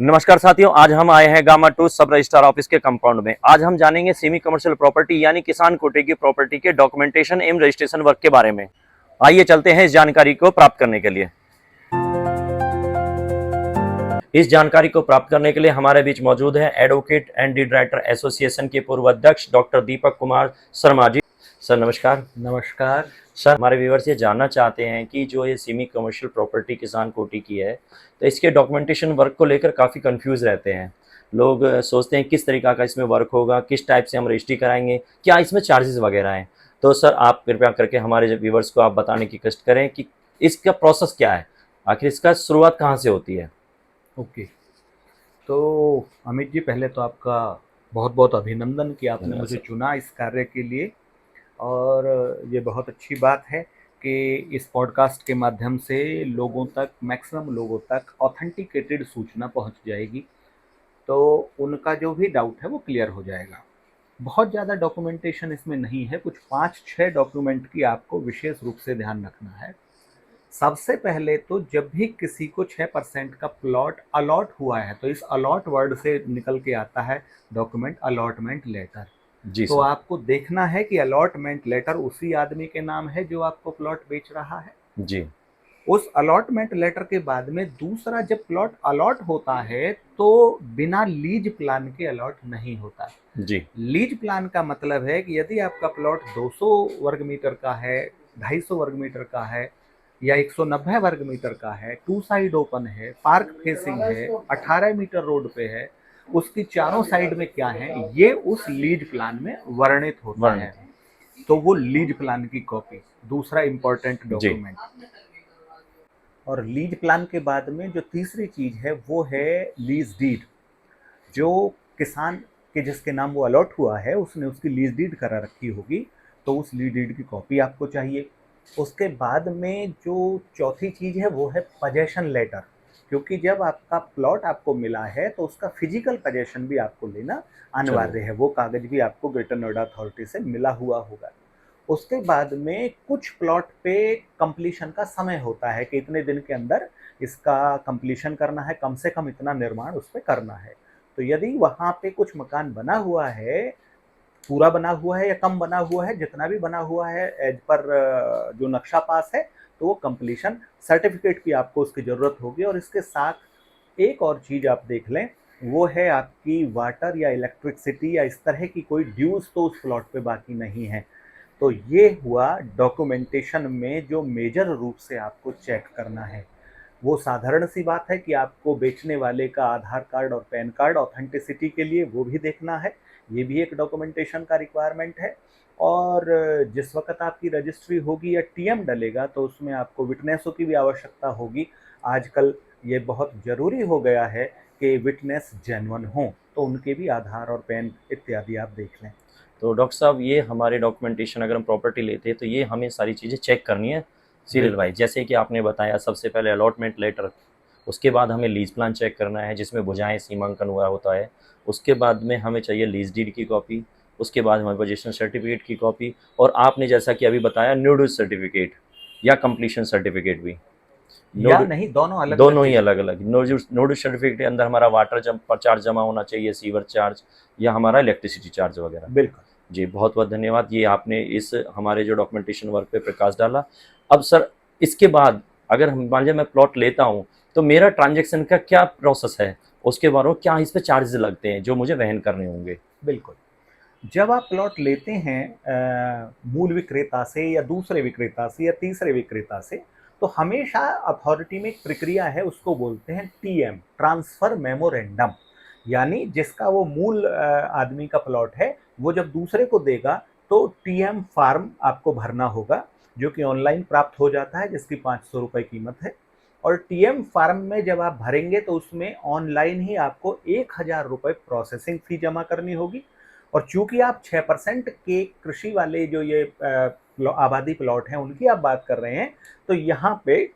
नमस्कार साथियों, आज हम आए हैं गामा 2 सब रजिस्ट्रार ऑफिस के कंपाउंड में। आज हम जानेंगे सेमी कमर्शियल प्रॉपर्टी यानी किसान कोटे की प्रॉपर्टी के डॉक्यूमेंटेशन एवं रजिस्ट्रेशन वर्क के बारे में। आइए चलते हैं इस जानकारी को प्राप्त करने के लिए। इस जानकारी को प्राप्त करने के लिए हमारे बीच मौजूद है advocate and deed writer association के पूर्व अध्यक्ष डॉक्टर दीपक कुमार शर्मा जी। सर नमस्कार। नमस्कार सर, हमारे व्यूअर्स ये जानना चाहते हैं कि जो ये सेमी कमर्शियल प्रॉपर्टी किसान कोटी की है, तो इसके डॉक्यूमेंटेशन वर्क को लेकर काफ़ी कंफ्यूज रहते हैं लोग। सोचते हैं किस तरीका का इसमें वर्क होगा, किस टाइप से हम रजिस्ट्री कराएंगे, क्या इसमें चार्जेस वगैरह हैं। तो सर आप कृपया करके हमारे व्यूअर्स को आप बताने की कष्ट करें कि इसका प्रोसेस क्या है, आखिर इसका शुरुआत कहाँ से होती है। ओके। तो अमित जी, पहले तो आपका बहुत बहुत अभिनंदन कि आपने धन्यवाद मुझे सर। चुना इस कार्य के लिए। और ये बहुत अच्छी बात है कि इस पॉडकास्ट के माध्यम से लोगों तक, मैक्सिमम लोगों तक ऑथेंटिकेटेड सूचना पहुंच जाएगी, तो उनका जो भी डाउट है वो क्लियर हो जाएगा। बहुत ज़्यादा डॉक्यूमेंटेशन इसमें नहीं है, कुछ 5-6 डॉक्यूमेंट की आपको विशेष रूप से ध्यान रखना है। सबसे पहले तो जब भी किसी को 6% का प्लॉट अलॉट हुआ है, तो इस अलॉट वर्ड से निकल के आता है डॉक्यूमेंट अलॉटमेंट लेटर। जी तो सर। आपको देखना है कि अलॉटमेंट लेटर उसी आदमी के नाम है जो आपको प्लॉट बेच रहा है। जी उस अलॉटमेंट लेटर के बाद में दूसरा, जब प्लॉट अलॉट होता है तो बिना लीज प्लान के अलॉट नहीं होता। जी लीज प्लान का मतलब है कि यदि आपका प्लॉट 200 वर्ग मीटर का है, 250 वर्ग मीटर का है या 190 वर्ग मीटर का है, टू साइड ओपन है, पार्क फेसिंग है, 18 मीटर रोड पे है, उसकी चारों साइड में क्या है ये उस लीज प्लान में वर्णित होता है। वर्णित। तो वो लीज प्लान की कॉपी दूसरा इंपॉर्टेंट जी डॉक्यूमेंट। और लीज प्लान के बाद में जो तीसरी चीज है वो है लीज डीड। जो किसान के जिसके नाम वो अलॉट हुआ है उसने उसकी लीज डीड करा रखी होगी, तो उस लीज डीड की कॉपी आपको चाहिए। उसके बाद में जो चौथी चीज़ है वो है पजेशन लेटर, क्योंकि जब आपका प्लॉट आपको मिला है तो उसका फिजिकल पजेशन भी आपको लेना चलो। अनिवार्य है। वो कागज भी आपको ग्रेटर नोएडा अथॉरिटी से मिला हुआ होगा। उसके बाद में कुछ प्लॉट पे कंप्लीशन का समय होता है कि इतने दिन के अंदर इसका कंप्लीशन करना है, कम से कम इतना निर्माण उस पर करना है। तो यदि वहाँ पे कुछ मकान बना हुआ है, पूरा बना हुआ है या कम बना हुआ है, जितना भी बना हुआ है एज पर जो नक्शा पास है, तो वो कंप्लीशन सर्टिफिकेट की आपको उसकी ज़रूरत होगी। और इसके साथ एक और चीज़ आप देख लें, वो है आपकी वाटर या इलेक्ट्रिसिटी या इस तरह की कोई ड्यूज़ तो उस प्लॉट पे बाकी नहीं है। तो ये हुआ डॉक्यूमेंटेशन में जो मेजर रूप से आपको चेक करना है। वो साधारण सी बात है कि आपको बेचने वाले का आधार कार्ड और पैन कार्ड ऑथेंटिसिटी के लिए वो भी देखना है। ये भी एक डॉक्यूमेंटेशन का रिक्वायरमेंट है। और जिस वक्त आपकी रजिस्ट्री होगी या टीएम डलेगा तो उसमें आपको विटनेसों की भी आवश्यकता होगी। आजकल ये बहुत ज़रूरी हो गया है कि विटनेस जेन्युइन हों, तो उनके भी आधार और पैन इत्यादि आप देख लें। तो डॉक्टर साहब, ये हमारे डॉक्यूमेंटेशन अगर हम प्रॉपर्टी लेते हैं तो ये हमें सारी चीज़ें चेक करनी है सीरियल बिल्कुल। वाइज। जैसे कि आपने बताया सबसे पहले अलॉटमेंट लेटर, उसके बाद हमें लीज प्लान चेक करना है जिसमें भुजाएं सीमांकन हुआ होता है। उसके बाद में हमें चाहिए लीज डीड की कॉपी। उसके बाद हमें पोजीशन सर्टिफिकेट की कॉपी। और आपने जैसा कि अभी बताया न्यूड सर्टिफिकेट या कंप्लीशन सर्टिफिकेट भी। या नोड नहीं, दोनों अलग अलग दोनों ही चीज़ें अलग होती अलग नोड सर्टिफिकेट के अंदर हमारा वाटर चार्ज जमा होना चाहिए, सीवर चार्ज या हमारा इलेक्ट्रिसिटी चार्ज वगैरह। हैं। बिल्कुल। जी बहुत बहुत धन्यवाद, ये आपने इस हमारे जो डॉक्यूमेंटेशन वर्क पे प्रकाश डाला। अब सर, इसके बाद अगर हम मान लीजिए मैं प्लॉट लेता हूँ तो मेरा ट्रांजेक्शन का क्या प्रोसेस है, उसके बारे में क्या इस पे चार्जेस लगते हैं जो मुझे वहन करने होंगे। बिल्कुल। जब आप प्लॉट लेते हैं मूल विक्रेता से या दूसरे विक्रेता से या तीसरे विक्रेता से, तो हमेशा अथॉरिटी में एक प्रक्रिया है, उसको बोलते हैं टीएम, ट्रांसफर मेमोरेंडम। यानी जिसका वो मूल आदमी का प्लॉट है, वो जब दूसरे को देगा तो टीएम फार्म आपको भरना होगा, जो कि ऑनलाइन प्राप्त हो जाता है, जिसकी 500 रुपये कीमत है। और टीएम फार्म में जब आप भरेंगे तो उसमें ऑनलाइन ही आपको 1000 रुपये प्रोसेसिंग फी जमा करनी होगी। और चूंकि आप 6% के कृषि वाले जो ये आबादी प्लॉट हैं उनकी आप बात कर रहे हैं, तो यहाँ पे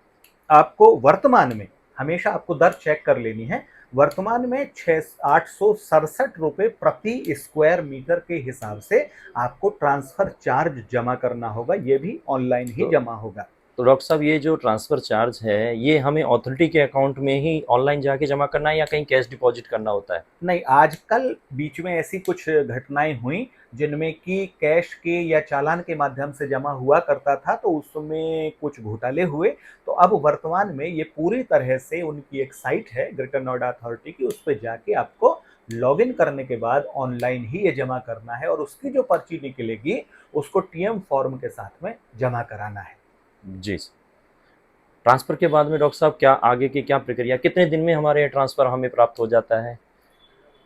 आपको वर्तमान में हमेशा आपको दर चेक कर लेनी है। वर्तमान में 867 रुपये प्रति स्क्वायर मीटर के हिसाब से आपको ट्रांसफर चार्ज जमा करना होगा। ये भी ऑनलाइन ही तो जमा होगा। तो डॉक्टर साहब ये जो ट्रांसफ़र चार्ज है, ये हमें अथॉरिटी के अकाउंट में ही ऑनलाइन जाके जमा करना है या कहीं कैश डिपॉज़िट करना होता है? नहीं, आजकल बीच में ऐसी कुछ घटनाएँ हुई जिनमें कि कैश के या चालान के माध्यम से जमा हुआ करता था, तो उसमें कुछ घोटाले हुए। तो अब वर्तमान में ये पूरी तरह से उनकी एक साइट है ग्रेटर नोएडा अथॉरिटी की, उस पे जाके आपको लॉगिन करने के बाद ऑनलाइन ही ये जमा करना है और उसकी जो पर्ची निकलेगी, उसको टीएम फॉर्म के साथ में जमा कराना है। जी। ट्रांसफ़र के बाद में डॉक्टर साहब क्या आगे की क्या प्रक्रिया कितने दिन में हमारे ट्रांसफ़र हमें प्राप्त हो जाता है?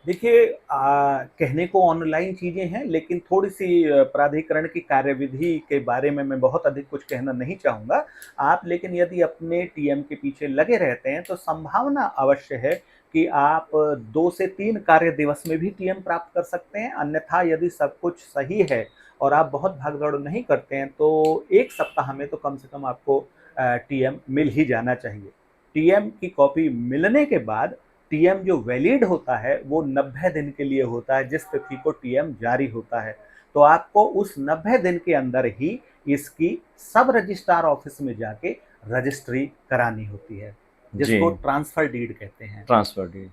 देखिए कहने को ऑनलाइन चीज़ें हैं, लेकिन थोड़ी-सी प्राधिकरण की कार्यविधि के बारे में मैं बहुत अधिक कुछ कहना नहीं चाहूँगा। आप लेकिन यदि अपने टीएम के पीछे लगे रहते हैं, तो संभावना अवश्य है कि आप 2 से 3 कार्य दिवस में भी टीएम प्राप्त कर सकते हैं। अन्यथा यदि सब कुछ सही है और आप बहुत भाग-दौड़ नहीं करते हैं, तो 1 सप्ताह में तो कम से कम आपको टीएम मिल ही जाना चाहिए। टीएम की कॉपी मिलने के बाद टीएम जो वैलिड होता है वो 90 दिन के लिए होता है, जिस तिथि को टीएम जारी होता है। तो आपको उस 90 दिन के अंदर ही इसकी सब रजिस्ट्रार ऑफिस में जाके रजिस्ट्री करानी होती है, जी, जिसको ट्रांसफर डीड कहते हैं। Transfer deed.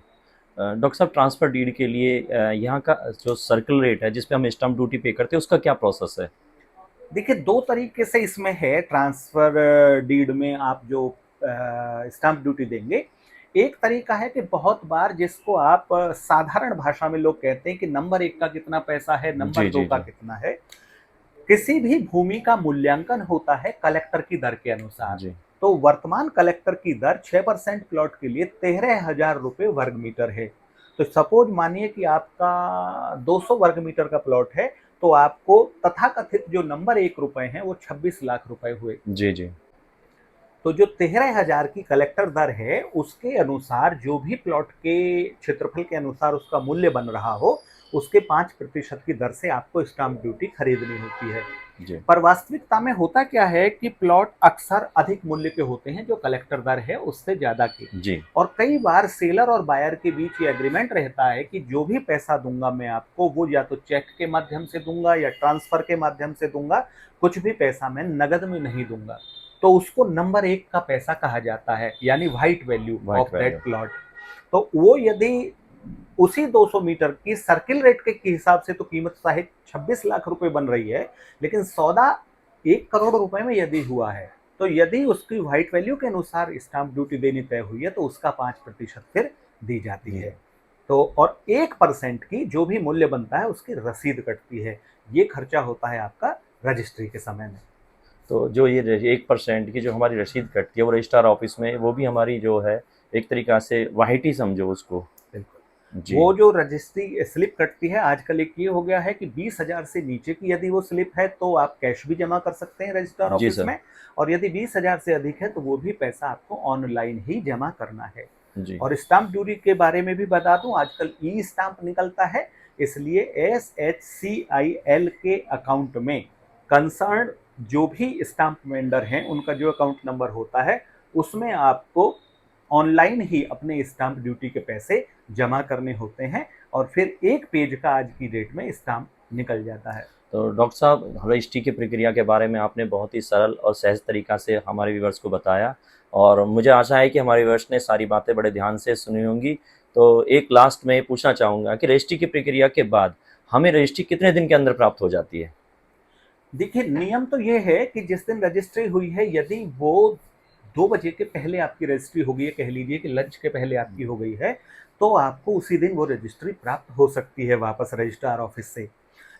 डॉक्टर साहब ट्रांसफ़र डीड के लिए यहाँ का जो सर्किल रेट है जिस पे हम स्टैम्प ड्यूटी पे करते हैं उसका क्या प्रोसेस है? देखिए 2 तरीके से इसमें है ट्रांसफर डीड में आप जो स्टाम्प ड्यूटी देंगे। एक तरीका है कि बहुत बार जिसको आप साधारण भाषा में लोग कहते हैं कि नंबर 1 का कितना पैसा है, नंबर जी, 2 जी, का जी। कितना है। किसी भी भूमि का मूल्यांकन होता है कलेक्टर की दर के अनुसार। जी, तो वर्तमान कलेक्टर की दर 6% प्लॉट के लिए 13,000 रुपए वर्ग मीटर है। तो सपोज मानिए कि आपका 200 वर्ग मीटर का प्लॉट है, तो आपको तथाकथित जो नंबर 1 रुपए हैं वो 26 लाख रुपए हुए। जी, जी। तो जो 13,000 की कलेक्टर दर है, उसके अनुसार जो भी प्लॉट के क्षेत्रफल के अनुसार उसका मूल्य बन रहा हो, उसके 5% की दर से आपको स्टाम्प ड्यूटी खरीदनी होती है। जी, पर वास्तविकता में होता क्या है कि प्लॉट अक्सर अधिक मूल्य के होते हैं जो कलेक्टर दर है उससे ज़्यादा की। जी, और कई बार सेलर और बायर के बीच ये एग्रीमेंट रहता है कि जो भी पैसा दूंगा मैं आपको, वो या तो चेक के माध्यम से दूंगा या ट्रांसफर के माध्यम से दूंगा, कुछ भी पैसा मैं नगद में नहीं दूंगा। तो उसको नंबर 1 का पैसा कहा जाता है, यानी white value white of that value. Plot. तो वो यदि उसी 200 मीटर की सर्किल रेट के हिसाब से तो कीमत शायद 26 लाख रुपए बन रही है, लेकिन सौदा 1 करोड़ रुपए में यदि हुआ है, तो यदि उसकी व्हाइट वैल्यू के अनुसार स्टाम्प ड्यूटी देनी तय हुई है, तो उसका 5% फिर दी जाती जी। है। तो और 1% की जो भी मूल्य बनता है उसकी रसीद कटती है। ये खर्चा होता है आपका रजिस्ट्री के समय में। तो जो ये 1% की जो हमारी रसीद कटती है वो रजिस्ट्रार ऑफिस में वो भी हमारी जो है एक तरीक़ा से वाहित ही समझो उसको। बिल्कुल। जी, वो जो रजिस्ट्री स्लिप कटती है, आजकल एक ये हो गया है कि 20,000 से नीचे की यदि वो स्लिप है तो आप कैश भी जमा कर सकते हैं रजिस्ट्रार जी ऑफिस सर। में, और यदि 20,000 से अधिक है तो वो भी पैसा आपको ऑनलाइन ही जमा करना है। जी, और स्टाम्प ड्यूटी के बारे में भी बता दूं, आजकल ई स्टाम्प निकलता है, इसलिए SHCIL के अकाउंट में कंसर्न जो भी स्टाम्प वेंडर हैं उनका जो अकाउंट नंबर होता है, उसमें आपको ऑनलाइन ही अपने स्टाम्प ड्यूटी के पैसे जमा करने होते हैं और फिर 1 पेज का आज की डेट में स्टाम्प निकल जाता है। तो डॉक्टर साहब रजिस्ट्री की प्रक्रिया के बारे में आपने बहुत ही सरल और सहज तरीक़ा से हमारे व्यूअर्स को बताया और मुझे आशा है कि हमारे व्यूअर्स ने सारी बातें बड़े ध्यान से सुनी होंगी। तो एक लास्ट में पूछना चाहूँगा कि रजिस्ट्री की प्रक्रिया के बाद हमें रजिस्ट्री कितने दिन के अंदर प्राप्त हो जाती है? देखिए, नियम तो ये है कि जिस दिन रजिस्ट्री हुई है, यदि वो 2 बजे के पहले आपकी रजिस्ट्री हो गई है, कह लीजिए कि लंच के पहले आपकी हो गई है, तो आपको उसी दिन वो रजिस्ट्री प्राप्त हो सकती है वापस रजिस्ट्रार ऑफिस से।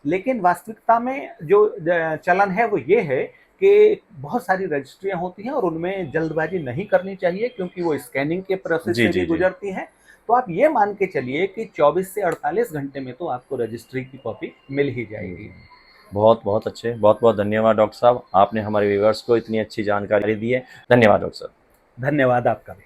लेकिन वास्तविकता में जो चलन है वो ये है कि बहुत सारी रजिस्ट्रियाँ होती हैं और उनमें जल्दबाजी नहीं करनी चाहिए, क्योंकि वो स्कैनिंग के प्रोसेस जी, से भी जी, जी। गुजरती हैं। तो आप ये मान के चलिए कि 24 से 48 घंटे में तो आपको रजिस्ट्री की कॉपी मिल ही जाएगी। हुँ। बहुत-बहुत अच्छे, बहुत-बहुत धन्यवाद डॉक्टर साहब। आपने हमारे व्यूअर्स को इतनी अच्छी जानकारी दी है। धन्यवाद डॉक्टर साहब। धन्यवाद आपका भी।